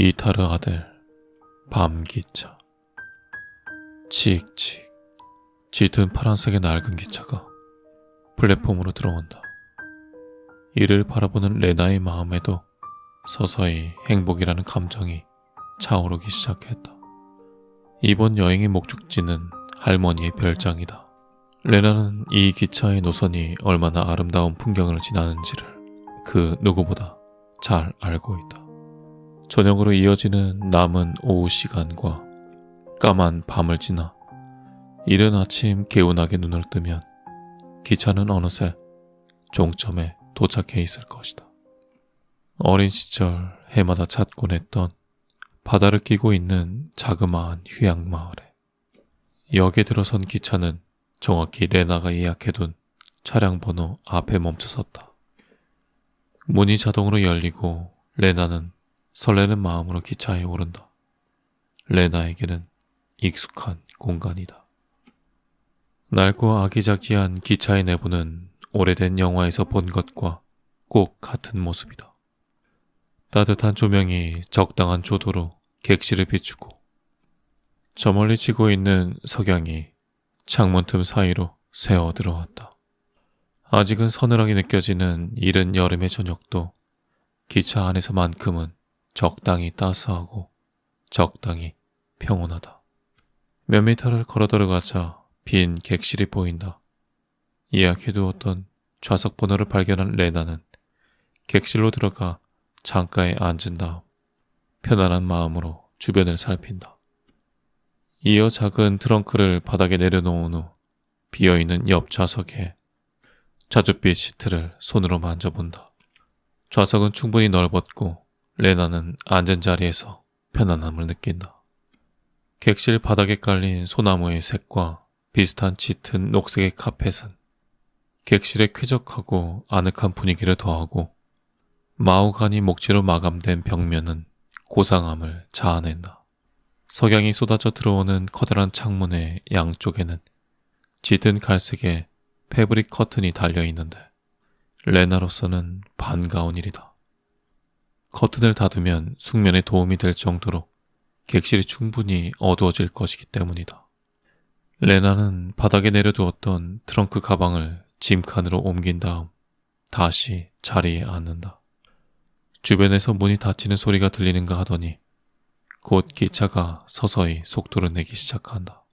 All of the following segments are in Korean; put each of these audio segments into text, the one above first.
이타르 아델 밤기차. 칙칙 짙은 파란색의 낡은 기차가 플랫폼으로 들어온다. 이를 바라보는 레나의 마음에도 서서히 행복이라는 감정이 차오르기 시작했다. 이번 여행의 목적지는 할머니의 별장이다. 레나는 이 기차의 노선이 얼마나 아름다운 풍경을 지나는지를 그 누구보다 잘 알고 있다. 저녁으로 이어지는 남은 오후 시간과 까만 밤을 지나 이른 아침 개운하게 눈을 뜨면 기차는 어느새 종점에 도착해 있을 것이다. 어린 시절 해마다 찾곤 했던 바다를 끼고 있는 자그마한 휴양 마을에 역에 들어선 기차는 정확히 레나가 예약해둔 차량 번호 앞에 멈춰섰다. 문이 자동으로 열리고 레나는 설레는 마음으로 기차에 오른다. 레나에게는 익숙한 공간이다. 낡고 아기자기한 기차의 내부는 오래된 영화에서 본 것과 꼭 같은 모습이다. 따뜻한 조명이 적당한 조도로 객실을 비추고 저 멀리 지고 있는 석양이 창문 틈 사이로 새어 들어왔다. 아직은 서늘하게 느껴지는 이른 여름의 저녁도 기차 안에서만큼은 적당히 따스하고 적당히 평온하다. 몇 미터를 걸어 들어가자 빈 객실이 보인다. 예약해두었던 좌석 번호를 발견한 레나는 객실로 들어가 창가에 앉은 다음 편안한 마음으로 주변을 살핀다. 이어 작은 트렁크를 바닥에 내려놓은 후 비어있는 옆 좌석에 자줏빛 시트를 손으로 만져본다. 좌석은 충분히 넓었고 레나는 앉은 자리에서 편안함을 느낀다. 객실 바닥에 깔린 소나무의 색과 비슷한 짙은 녹색의 카펫은 객실의 쾌적하고 아늑한 분위기를 더하고 마호가니 목재로 마감된 벽면은 고상함을 자아낸다. 석양이 쏟아져 들어오는 커다란 창문의 양쪽에는 짙은 갈색의 패브릭 커튼이 달려있는데 레나로서는 반가운 일이다. 커튼을 닫으면 숙면에 도움이 될 정도로 객실이 충분히 어두워질 것이기 때문이다. 레나는 바닥에 내려두었던 트렁크 가방을 짐칸으로 옮긴 다음 다시 자리에 앉는다. 주변에서 문이 닫히는 소리가 들리는가 하더니 곧 기차가 서서히 속도를 내기 시작한다.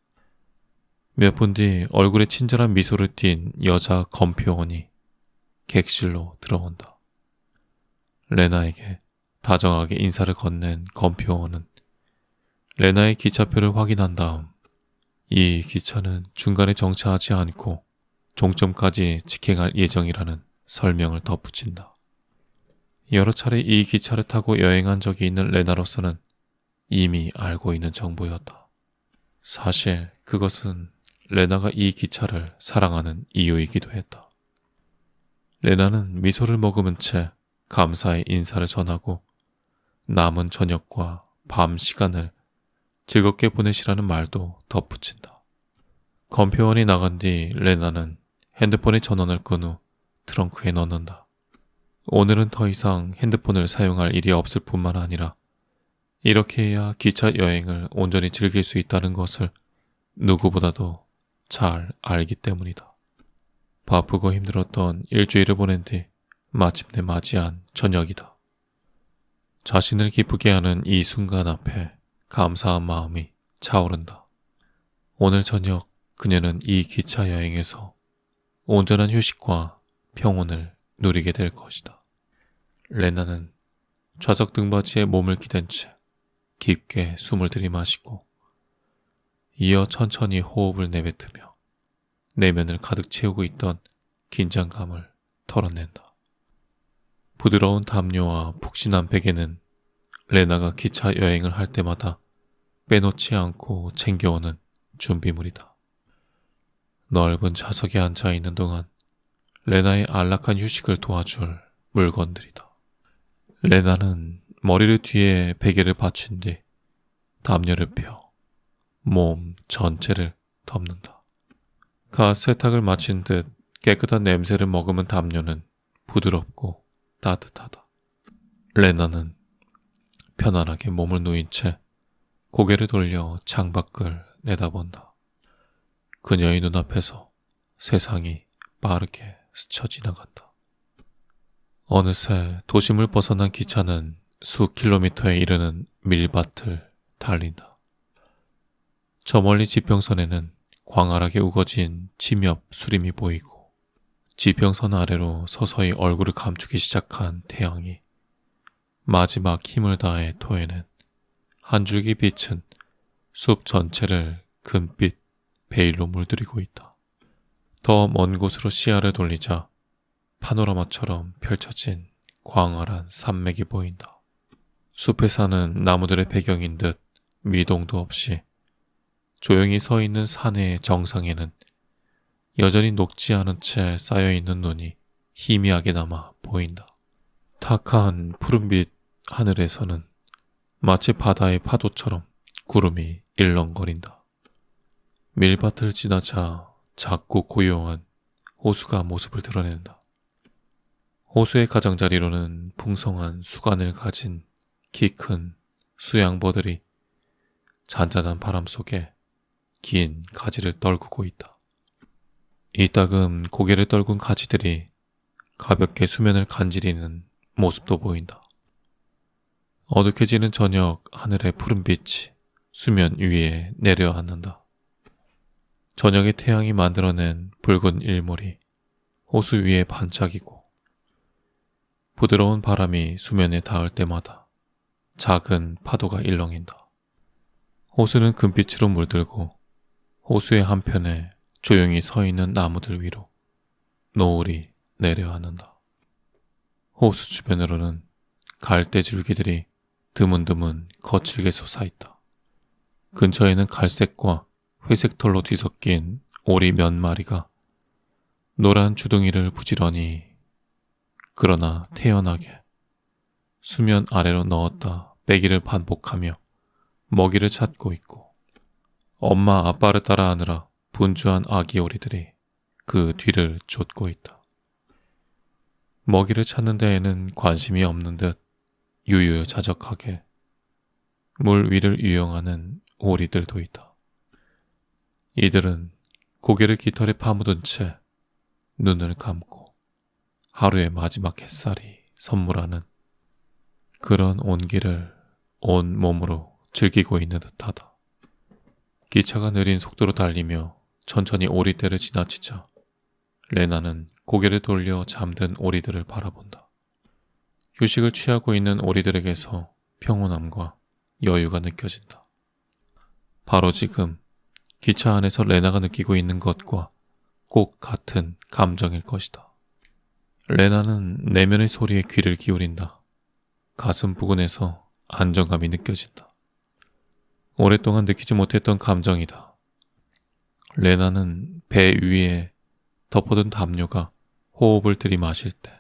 몇 분 뒤 얼굴에 친절한 미소를 띤 여자 검표원이 객실로 들어온다. 레나에게 다정하게 인사를 건넨 검표원은 레나의 기차표를 확인한 다음 이 기차는 중간에 정차하지 않고 종점까지 직행할 예정이라는 설명을 덧붙인다. 여러 차례 이 기차를 타고 여행한 적이 있는 레나로서는 이미 알고 있는 정보였다. 사실 그것은 레나가 이 기차를 사랑하는 이유이기도 했다. 레나는 미소를 머금은 채 감사의 인사를 전하고 남은 저녁과 밤 시간을 즐겁게 보내시라는 말도 덧붙인다. 검표원이 나간 뒤 레나는 핸드폰의 전원을 끈 후 트렁크에 넣는다. 오늘은 더 이상 핸드폰을 사용할 일이 없을 뿐만 아니라 이렇게 해야 기차 여행을 온전히 즐길 수 있다는 것을 누구보다도 잘 알기 때문이다. 바쁘고 힘들었던 일주일을 보낸 뒤 마침내 맞이한 저녁이다. 자신을 기쁘게 하는 이 순간 앞에 감사한 마음이 차오른다. 오늘 저녁 그녀는 이 기차 여행에서 온전한 휴식과 평온을 누리게 될 것이다. 레나는 좌석 등받이에 몸을 기댄 채 깊게 숨을 들이마시고 이어 천천히 호흡을 내뱉으며 내면을 가득 채우고 있던 긴장감을 털어낸다. 부드러운 담요와 푹신한 베개는 레나가 기차 여행을 할 때마다 빼놓지 않고 챙겨오는 준비물이다. 넓은 좌석에 앉아있는 동안 레나의 안락한 휴식을 도와줄 물건들이다. 레나는 머리를 뒤에 베개를 받친 뒤 담요를 펴 몸 전체를 덮는다. 갓 세탁을 마친 듯 깨끗한 냄새를 머금은 담요는 부드럽고 따뜻하다. 레나는 편안하게 몸을 누인 채 고개를 돌려 창밖을 내다본다. 그녀의 눈앞에서 세상이 빠르게 스쳐 지나간다. 어느새 도심을 벗어난 기차는 수 킬로미터에 이르는 밀밭을 달린다. 저 멀리 지평선에는 광활하게 우거진 침엽 수림이 보이고 지평선 아래로 서서히 얼굴을 감추기 시작한 태양이 마지막 힘을 다해 토해낸 한 줄기 빛은 숲 전체를 금빛 베일로 물들이고 있다. 더 먼 곳으로 시야를 돌리자 파노라마처럼 펼쳐진 광활한 산맥이 보인다. 숲에 사는 나무들의 배경인 듯 미동도 없이 조용히 서 있는 산의 정상에는 여전히 녹지 않은 채 쌓여있는 눈이 희미하게 남아 보인다. 탁한 푸른빛 하늘에서는 마치 바다의 파도처럼 구름이 일렁거린다. 밀밭을 지나자 작고 고요한 호수가 모습을 드러낸다. 호수의 가장자리로는 풍성한 수간을 가진 키 큰 수양버들이 잔잔한 바람 속에 긴 가지를 떨구고 있다. 이따금 고개를 떨군 가지들이 가볍게 수면을 간지리는 모습도 보인다. 어둑해지는 저녁 하늘의 푸른빛이 수면 위에 내려앉는다. 저녁의 태양이 만들어낸 붉은 일몰이 호수 위에 반짝이고 부드러운 바람이 수면에 닿을 때마다 작은 파도가 일렁인다. 호수는 금빛으로 물들고 호수의 한편에 조용히 서 있는 나무들 위로 노을이 내려앉는다. 호수 주변으로는 갈대 줄기들이 드문드문 거칠게 솟아있다. 근처에는 갈색과 회색 털로 뒤섞인 오리 몇 마리가 노란 주둥이를 부지런히 그러나 태연하게 수면 아래로 넣었다 빼기를 반복하며 먹이를 찾고 있고 엄마 아빠를 따라하느라 분주한 아기 오리들이 그 뒤를 쫓고 있다. 먹이를 찾는 데에는 관심이 없는 듯 유유자적하게 물 위를 유영하는 오리들도 있다. 이들은 고개를 깃털에 파묻은 채 눈을 감고 하루의 마지막 햇살이 선물하는 그런 온기를 온 몸으로 즐기고 있는 듯하다. 기차가 느린 속도로 달리며 천천히 오리떼를 지나치자 레나는 고개를 돌려 잠든 오리들을 바라본다. 휴식을 취하고 있는 오리들에게서 평온함과 여유가 느껴진다. 바로 지금 기차 안에서 레나가 느끼고 있는 것과 꼭 같은 감정일 것이다. 레나는 내면의 소리에 귀를 기울인다. 가슴 부근에서 안정감이 느껴진다. 오랫동안 느끼지 못했던 감정이다. 레나는 배 위에 덮어둔 담요가 호흡을 들이마실 때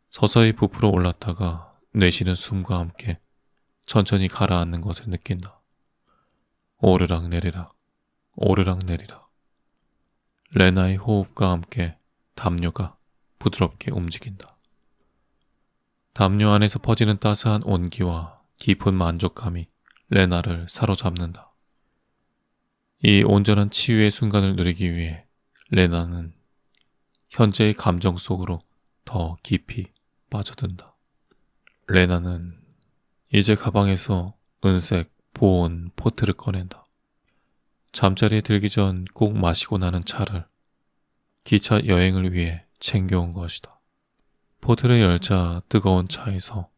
서서히 부풀어 올랐다가 내쉬는 숨과 함께 천천히 가라앉는 것을 느낀다. 오르락 내리락, 오르락 내리락. 레나의 호흡과 함께 담요가 부드럽게 움직인다. 담요 안에서 퍼지는 따스한 온기와 깊은 만족감이 레나를 사로잡는다. 이 온전한 치유의 순간을 누리기 위해 레나는 현재의 감정 속으로 더 깊이 빠져든다. 레나는 이제 가방에서 은색 보온 포트를 꺼낸다. 잠자리에 들기 전 꼭 마시고 나는 차를 기차 여행을 위해 챙겨온 것이다. 포트를 열자 뜨거운 차에서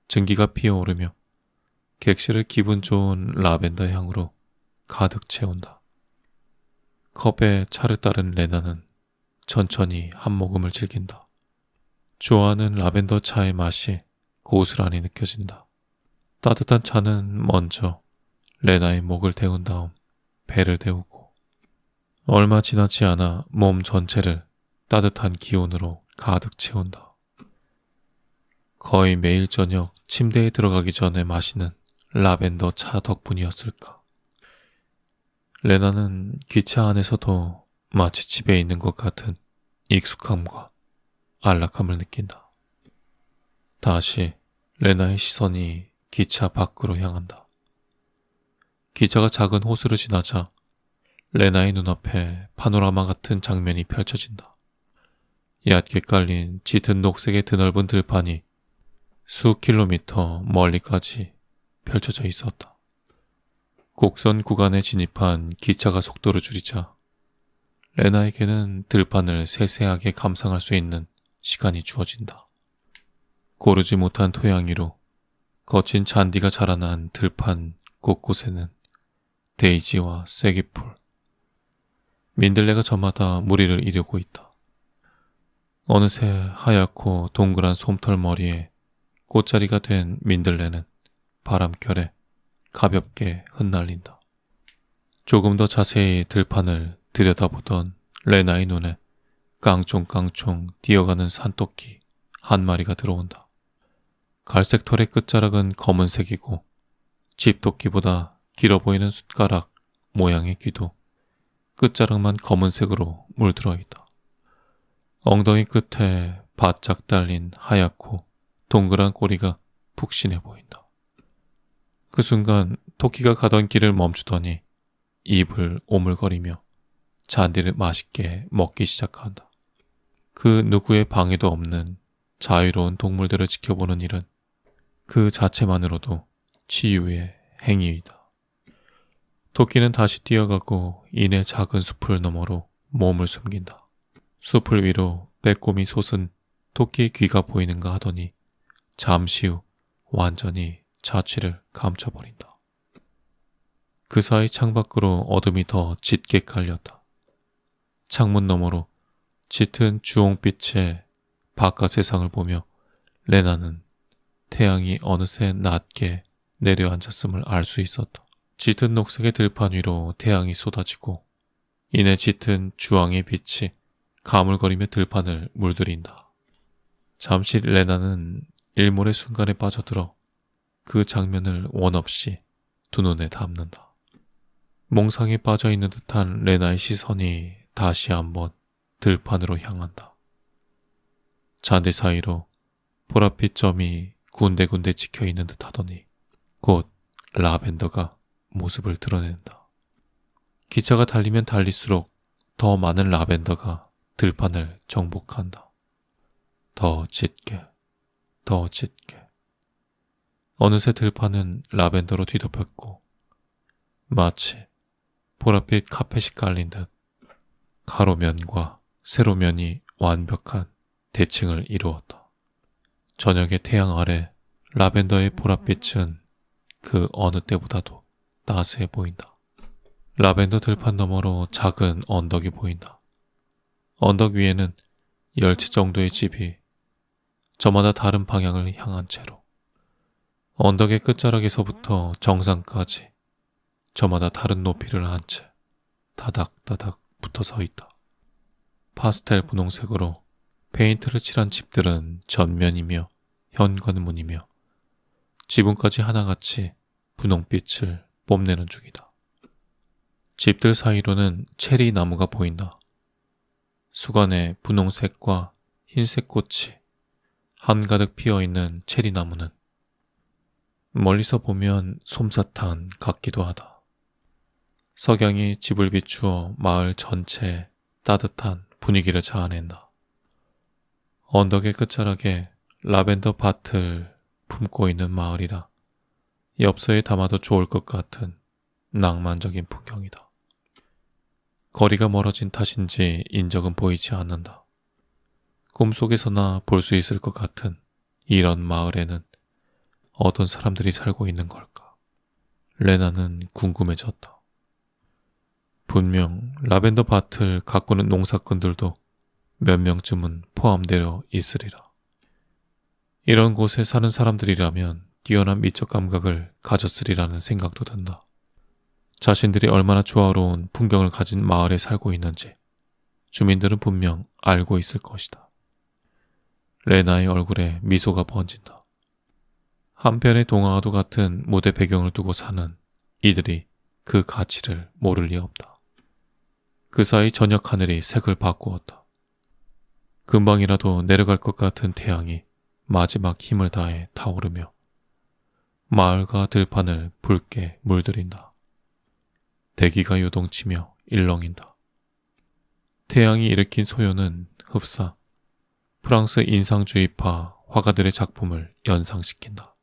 증기가 피어오르며 객실을 기분 좋은 라벤더 향으로 가득 채운다. 컵에 차를 따른 레나는 천천히 한 모금을 즐긴다. 좋아하는 라벤더 차의 맛이 고스란히 느껴진다. 따뜻한 차는 먼저 레나의 목을 데운 다음 배를 데우고 얼마 지나지 않아 몸 전체를 따뜻한 기운으로 가득 채운다. 거의 매일 저녁 침대에 들어가기 전에 마시는 라벤더 차 덕분이었을까. 레나는 기차 안에서도 마치 집에 있는 것 같은 익숙함과 안락함을 느낀다. 다시 레나의 시선이 기차 밖으로 향한다. 기차가 작은 호수를 지나자 레나의 눈앞에 파노라마 같은 장면이 펼쳐진다. 얕게 깔린 짙은 녹색의 드넓은 들판이 수 킬로미터 멀리까지 펼쳐져 있었다. 곡선 구간에 진입한 기차가 속도를 줄이자 레나에게는 들판을 세세하게 감상할 수 있는 시간이 주어진다. 고르지 못한 토양 위로 거친 잔디가 자라난 들판 곳곳에는 데이지와 쐐기풀, 민들레가 저마다 무리를 이루고 있다. 어느새 하얗고 동그란 솜털 머리에 꽃자리가 된 민들레는 바람결에 가볍게 흩날린다. 조금 더 자세히 들판을 들여다보던 레나의 눈에 깡총깡총 뛰어가는 산토끼 한 마리가 들어온다. 갈색 털의 끝자락은 검은색이고 집토끼보다 길어 보이는 숟가락 모양의 귀도 끝자락만 검은색으로 물들어 있다. 엉덩이 끝에 바짝 달린 하얗고 동그란 꼬리가 푹신해 보인다. 그 순간 토끼가 가던 길을 멈추더니 입을 오물거리며 잔디를 맛있게 먹기 시작한다. 그 누구의 방해도 없는 자유로운 동물들을 지켜보는 일은 그 자체만으로도 치유의 행위이다. 토끼는 다시 뛰어가고 이내 작은 숲을 너머로 몸을 숨긴다. 숲을 위로 빼꼼히 솟은 토끼의 귀가 보이는가 하더니 잠시 후 완전히 자취를 감춰버린다. 그 사이 창밖으로 어둠이 더 짙게 깔렸다. 창문 너머로 짙은 주홍빛의 바깥 세상을 보며 레나는 태양이 어느새 낮게 내려앉았음을 알 수 있었다. 짙은 녹색의 들판 위로 태양이 쏟아지고 이내 짙은 주황의 빛이 가물거리며 들판을 물들인다. 잠시 레나는 일몰의 순간에 빠져들어 그 장면을 원없이 두 눈에 담는다. 몽상에 빠져있는 듯한 레나의 시선이 다시 한번 들판으로 향한다. 잔디 사이로 보랏빛 점이 군데군데 찍혀있는 듯 하더니 곧 라벤더가 모습을 드러낸다. 기차가 달리면 달릴수록 더 많은 라벤더가 들판을 정복한다. 더 짙게, 더 짙게. 어느새 들판은 라벤더로 뒤덮였고 마치 보랏빛 카펫이 깔린 듯 가로면과 세로면이 완벽한 대칭을 이루었다. 저녁의 태양 아래 라벤더의 보랏빛은 그 어느 때보다도 따스해 보인다. 라벤더 들판 너머로 작은 언덕이 보인다. 언덕 위에는 10채 정도의 집이 저마다 다른 방향을 향한 채로 언덕의 끝자락에서부터 정상까지 저마다 다른 높이를 한 채 다닥다닥 붙어 서 있다. 파스텔 분홍색으로 페인트를 칠한 집들은 전면이며 현관문이며 지붕까지 하나같이 분홍빛을 뽐내는 중이다. 집들 사이로는 체리 나무가 보인다. 수간에 분홍색과 흰색 꽃이 한가득 피어있는 체리 나무는 멀리서 보면 솜사탕 같기도 하다. 석양이 집을 비추어 마을 전체에 따뜻한 분위기를 자아낸다. 언덕의 끝자락에 라벤더 밭을 품고 있는 마을이라 엽서에 담아도 좋을 것 같은 낭만적인 풍경이다. 거리가 멀어진 탓인지 인적은 보이지 않는다. 꿈속에서나 볼 수 있을 것 같은 이런 마을에는 어떤 사람들이 살고 있는 걸까? 레나는 궁금해졌다. 분명 라벤더 밭을 가꾸는 농사꾼들도 몇 명쯤은 포함되어 있으리라. 이런 곳에 사는 사람들이라면 뛰어난 미적 감각을 가졌으리라는 생각도 든다. 자신들이 얼마나 조화로운 풍경을 가진 마을에 살고 있는지 주민들은 분명 알고 있을 것이다. 레나의 얼굴에 미소가 번진다. 한편의 동화와도 같은 무대 배경을 두고 사는 이들이 그 가치를 모를 리 없다. 그 사이 저녁 하늘이 색을 바꾸었다. 금방이라도 내려갈 것 같은 태양이 마지막 힘을 다해 타오르며 마을과 들판을 붉게 물들인다. 대기가 요동치며 일렁인다. 태양이 일으킨 소요는 흡사 프랑스 인상주의파 화가들의 작품을 연상시킨다.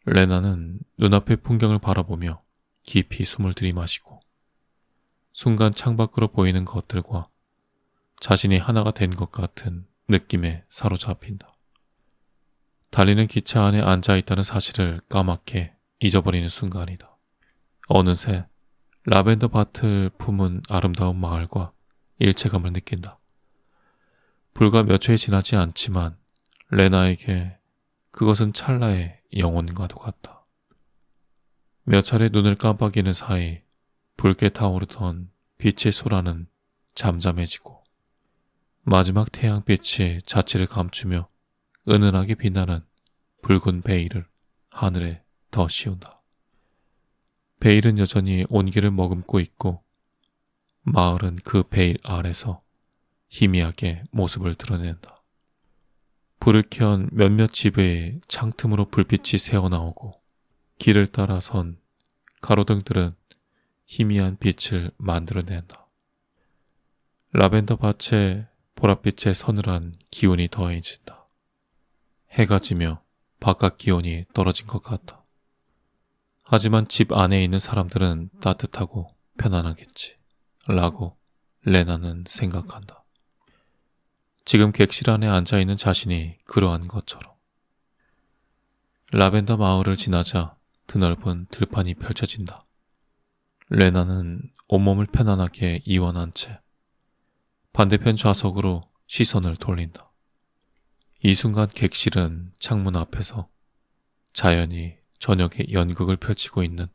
레나는 눈앞의 풍경을 바라보며 깊이 숨을 들이마시고 순간 창밖으로 보이는 것들과 자신이 하나가 된 것 같은 느낌에 사로잡힌다. 달리는 기차 안에 앉아있다는 사실을 까맣게 잊어버리는 순간이다. 어느새 라벤더 밭을 품은 아름다운 마을과 일체감을 느낀다. 불과 몇 초에 지나지 않지만 레나에게 그것은 찰나의 영혼과도 같다. 몇 차례 눈을 깜빡이는 사이 붉게 타오르던 빛의 소라는 잠잠해지고 마지막 태양빛이 자취를 감추며 은은하게 빛나는 붉은 베일을 하늘에 더 씌운다. 베일은 여전히 온기를 머금고 있고 마을은 그 베일 아래서 희미하게 모습을 드러낸다. 불을 켠 몇몇 집의 창틈으로 불빛이 새어나오고 길을 따라 선 가로등들은 희미한 빛을 만들어낸다. 라벤더 밭에 보랏빛의 서늘한 기운이 더해진다. 해가 지며 바깥 기온이 떨어진 것 같다. 하지만 집 안에 있는 사람들은 따뜻하고 편안하겠지 라고 레나는 생각한다. 지금 객실 안에 앉아있는 자신이 그러한 것처럼. 라벤더 마을을 지나자 드넓은 들판이 펼쳐진다. 레나는 온몸을 편안하게 이완한 채 반대편 좌석으로 시선을 돌린다. 이 순간 객실은 창문 앞에서 자연히 저녁에 연극을 펼치고 있는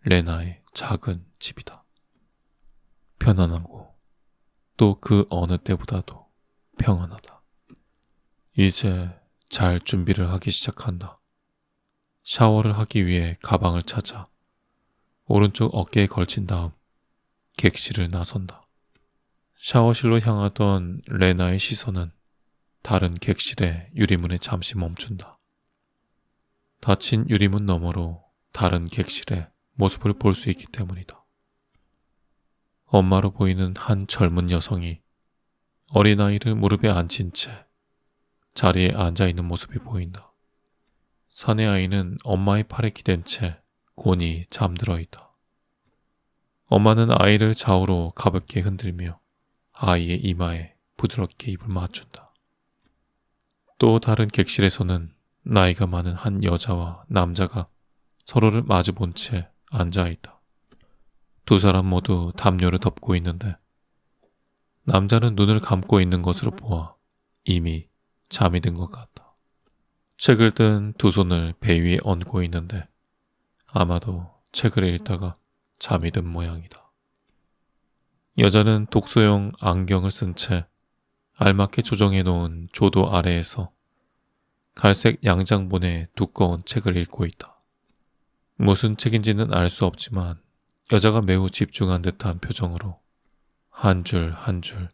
레나의 작은 집이다. 편안하고 또 그 어느 때보다도 평안하다. 이제 잘 준비를 하기 시작한다. 샤워를 하기 위해 가방을 찾아 오른쪽 어깨에 걸친 다음 객실을 나선다. 샤워실로 향하던 레나의 시선은 다른 객실의 유리문에 잠시 멈춘다. 닫힌 유리문 너머로 다른 객실의 모습을 볼 수 있기 때문이다. 엄마로 보이는 한 젊은 여성이 어린아이를 무릎에 앉힌 채 자리에 앉아있는 모습이 보인다. 사내 아이는 엄마의 팔에 기댄 채 곤히 잠들어 있다. 엄마는 아이를 좌우로 가볍게 흔들며 아이의 이마에 부드럽게 입을 맞춘다. 또 다른 객실에서는 나이가 많은 한 여자와 남자가 서로를 마주본 채 앉아있다. 두 사람 모두 담요를 덮고 있는데 남자는 눈을 감고 있는 것으로 보아 이미 잠이 든 것 같다. 책을 든 두 손을 배 위에 얹고 있는데 아마도 책을 읽다가 잠이 든 모양이다. 여자는 독서용 안경을 쓴 채 알맞게 조정해 놓은 조도 아래에서 갈색 양장본의 두꺼운 책을 읽고 있다. 무슨 책인지는 알 수 없지만 여자가 매우 집중한 듯한 표정으로 한 줄 한 줄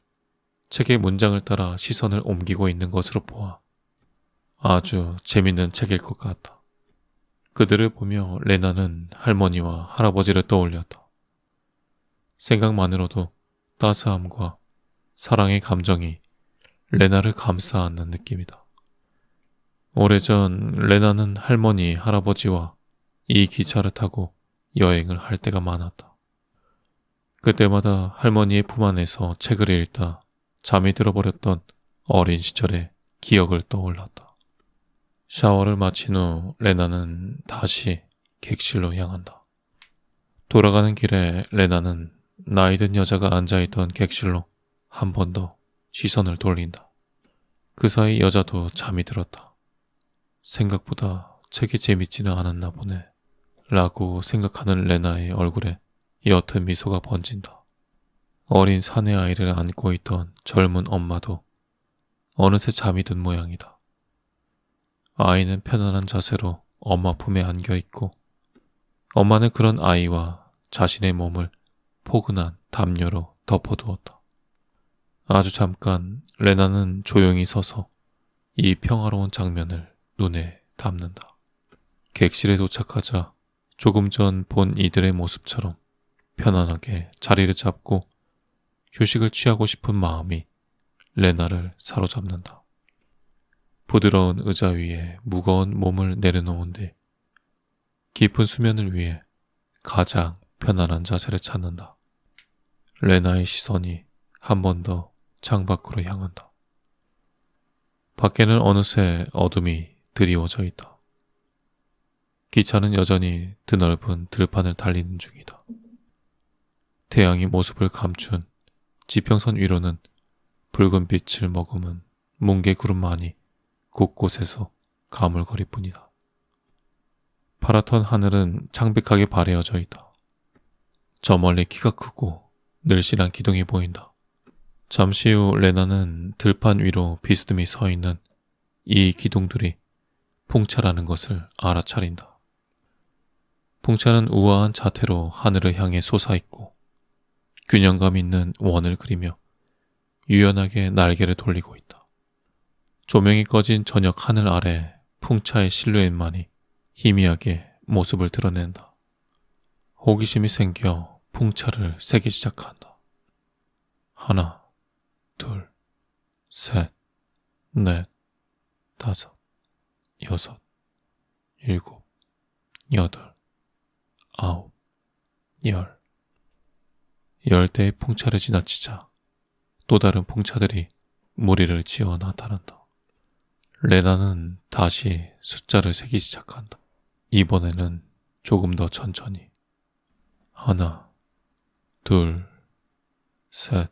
책의 문장을 따라 시선을 옮기고 있는 것으로 보아 아주 재밌는 책일 것 같다. 그들을 보며 레나는 할머니와 할아버지를 떠올렸다. 생각만으로도 따스함과 사랑의 감정이 레나를 감싸 안는 느낌이다. 오래전 레나는 할머니, 할아버지와 이 기차를 타고 여행을 할 때가 많았다. 그때마다 할머니의 품 안에서 책을 읽다 잠이 들어버렸던 어린 시절의 기억을 떠올랐다. 샤워를 마친 후 레나는 다시 객실로 향한다. 돌아가는 길에 레나는 나이든 여자가 앉아있던 객실로 한 번 더 시선을 돌린다. 그 사이 여자도 잠이 들었다. 생각보다 책이 재밌지는 않았나 보네 라고 생각하는 레나의 얼굴에 옅은 미소가 번진다. 어린 사내 아이를 안고 있던 젊은 엄마도 어느새 잠이 든 모양이다. 아이는 편안한 자세로 엄마 품에 안겨있고 엄마는 그런 아이와 자신의 몸을 포근한 담요로 덮어두었다. 아주 잠깐 레나는 조용히 서서 이 평화로운 장면을 눈에 담는다. 객실에 도착하자 조금 전 본 이들의 모습처럼 편안하게 자리를 잡고 휴식을 취하고 싶은 마음이 레나를 사로잡는다. 부드러운 의자 위에 무거운 몸을 내려놓은 뒤 깊은 수면을 위해 가장 편안한 자세를 찾는다. 레나의 시선이 한 번 더 창밖으로 향한다. 밖에는 어느새 어둠이 드리워져 있다. 기차는 여전히 드넓은 들판을 달리는 중이다. 태양이 모습을 감춘 지평선 위로는 붉은 빛을 머금은 뭉게 구름만이 곳곳에서 가물거릴 뿐이다. 파랗던 하늘은 창백하게 바래어져 있다. 저 멀리 키가 크고 늘씬한 기둥이 보인다. 잠시 후 레나는 들판 위로 비스듬히 서 있는 이 기둥들이 풍차라는 것을 알아차린다. 풍차는 우아한 자태로 하늘을 향해 솟아있고 균형감 있는 원을 그리며 유연하게 날개를 돌리고 있다. 조명이 꺼진 저녁 하늘 아래 풍차의 실루엣만이 희미하게 모습을 드러낸다. 호기심이 생겨 풍차를 세기 시작한다. 하나, 둘, 셋, 넷, 다섯, 여섯, 일곱, 여덟, 아홉, 열. 10대의 풍차를 지나치자 또 다른 풍차들이 무리를 지어 나타난다. 레나는 다시 숫자를 세기 시작한다. 이번에는 조금 더 천천히. 하나, 둘, 셋,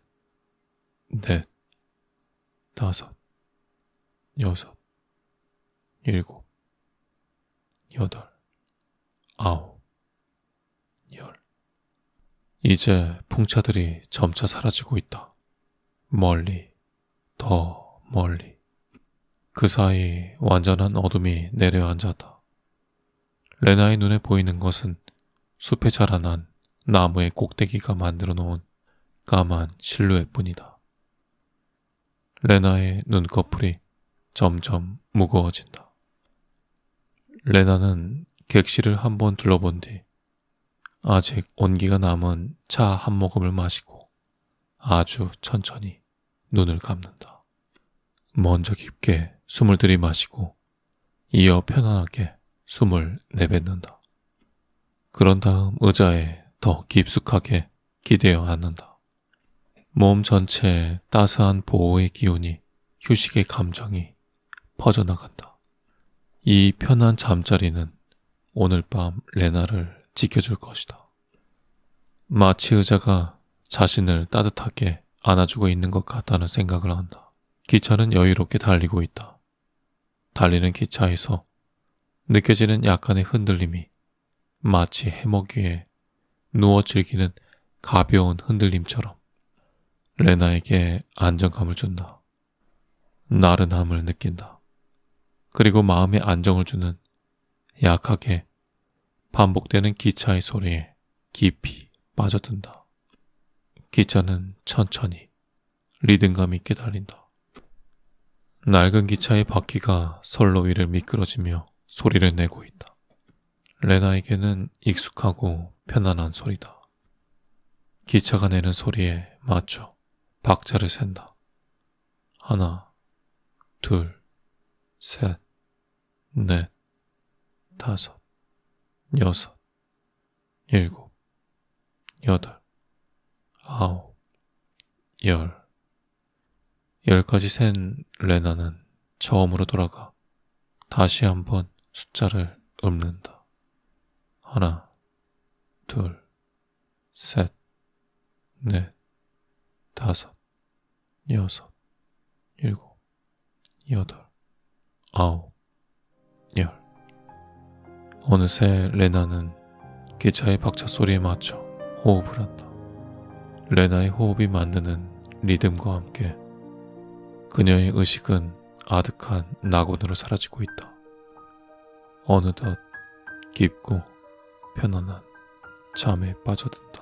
넷, 다섯, 여섯, 일곱, 여덟, 아홉, 열. 이제 풍차들이 점차 사라지고 있다. 멀리, 더 멀리. 그 사이 완전한 어둠이 내려앉았다. 레나의 눈에 보이는 것은 숲에 자라난 나무의 꼭대기가 만들어 놓은 까만 실루엣뿐이다. 레나의 눈꺼풀이 점점 무거워진다. 레나는 객실을 한번 둘러본 뒤 아직 온기가 남은 차 한 모금을 마시고 아주 천천히 눈을 감는다. 먼저 깊게 숨을 들이마시고 이어 편안하게 숨을 내뱉는다. 그런 다음 의자에 더 깊숙하게 기대어 앉는다. 몸 전체에 따스한 보호의 기운이 휴식의 감정이 퍼져나간다. 이 편한 잠자리는 오늘 밤 레나를 지켜줄 것이다. 마치 의자가 자신을 따뜻하게 안아주고 있는 것 같다는 생각을 한다. 기차는 여유롭게 달리고 있다. 달리는 기차에서 느껴지는 약간의 흔들림이 마치 해먹 위에 누워 즐기는 가벼운 흔들림처럼 레나에게 안정감을 준다. 나른함을 느낀다. 그리고 마음에 안정을 주는 약하게 반복되는 기차의 소리에 깊이 빠져든다. 기차는 천천히 리듬감 있게 달린다. 낡은 기차의 바퀴가 선로 위를 미끄러지며 소리를 내고 있다. 레나에게는 익숙하고 편안한 소리다. 기차가 내는 소리에 맞춰 박자를 센다. 하나, 둘, 셋, 넷, 다섯, 여섯, 일곱, 여덟, 아홉, 열. 10까지 센 레나는 처음으로 돌아가 다시 한번 숫자를 읊는다. 하나, 둘, 셋, 넷, 다섯, 여섯, 일곱, 여덟, 아홉, 열. 어느새 레나는 기차의 박자 소리에 맞춰 호흡을 한다. 레나의 호흡이 만드는 리듬과 함께 그녀의 의식은 아득한 낙원으로 사라지고 있다. 어느덧 깊고 편안한 잠에 빠져든다.